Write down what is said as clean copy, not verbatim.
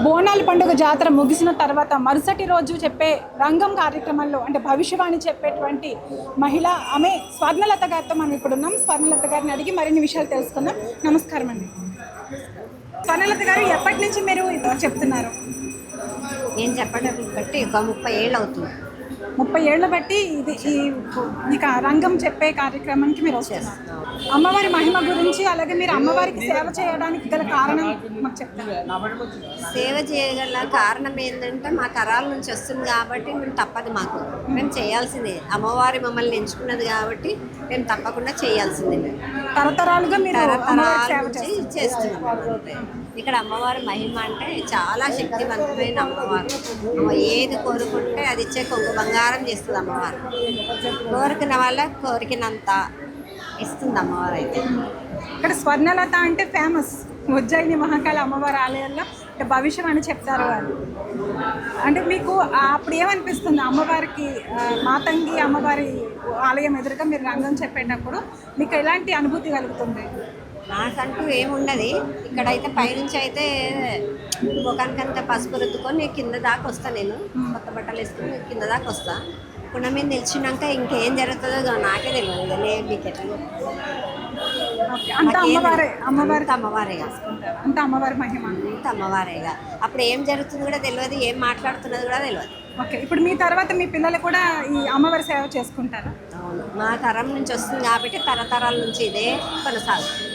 బోనాల పండుగ జాతర ముగిసిన తర్వాత మరుసటి రోజు చెప్పే రంగం కార్యక్రమంలో అంటే భవిష్యవాణి చెప్పేటువంటి మహిళ ఆమె స్వర్ణలత గారితో మనం ఇప్పుడు ఉన్నాం. స్వర్ణలత గారిని అడిగి మరిన్ని విషయాలు తెలుసుకుందాం. నమస్కారం అండి. స్వర్ణలత గారు, ఎప్పటి నుంచి మీరు చెప్తున్నారు? నేను చెప్పడం బట్టి ఒక 30 ఏళ్ళు అవుతుంది. 30 ఏళ్ల బట్టి ఇక రంగం చెప్పే కార్యక్రమానికి మీరు వస్తున్నారు. అమ్మవారి మహిమ గురించి, అలాగే మీరు అమ్మవారికి సేవ చేయడానికి గల కారణం మాకు చెప్తారు. సేవ చేయగల కారణం ఏంటంటే మా తరాల నుంచి వస్తుంది కాబట్టి మేము తప్పదు, మేము చేయాల్సిందే. అమ్మవారి మమ్మల్ని ఎంచుకున్నది కాబట్టి మేము తప్పకుండా చేయాల్సిందే. మేము తరతరాలుగా మీరు తరతరాల నుంచి చేస్తున్నాం. ఇక్కడ అమ్మవారి మహిమ అంటే చాలా శక్తివంతమైన అమ్మవారు. ఏది కోరుకుంటే అది ఇచ్చే కొంగు బంగారం చేస్తుంది అమ్మవారు. కోరికిన వాళ్ళ కోరికినంత ఇస్తుంది అమ్మవారు. అయితే ఇక్కడ స్వర్ణలత అంటే ఫేమస్. ఉజ్జయిని మహాకాళి అమ్మవారి ఆలయంలో భవిష్యవాణి చెప్తారు అని అంటే మీకు అప్పుడు ఏమనిపిస్తుంది? అమ్మవారికి మాతంగి అమ్మవారి ఆలయం ఎదురుగా మీరు రంగం చెప్పేటప్పుడు మీకు ఎలాంటి అనుభూతి కలుగుతుంది? నాకంటూ ఏముండదు. ఇక్కడైతే పైనుంచి అయితే ముఖానికంతా పసుపు రుద్దుకొని కింద దాకా వస్తాను. నేను కొత్త బట్టలు వేసుకొని కింద దాకా వస్తాను. కుండ మీద నిలిచినాక ఇంకేం జరుగుతుందో నాకే తెలియదు. లేదు మీకు ఎట్లా అమ్మవారేగా, అంత అమ్మవారి మహిమ, అంత అమ్మవారేగా. అప్పుడు ఏం జరుగుతుంది కూడా తెలియదు, ఏం మాట్లాడుతున్నది కూడా తెలియదు. ఓకే, ఇప్పుడు మీ తర్వాత మీ పిల్లలు కూడా ఈ అమ్మవారి సేవ చేసుకుంటారు? అవును, మా తరం నుంచి వస్తుంది కాబట్టి తరతరాల నుంచి ఇదే కొనసాగుతుంది.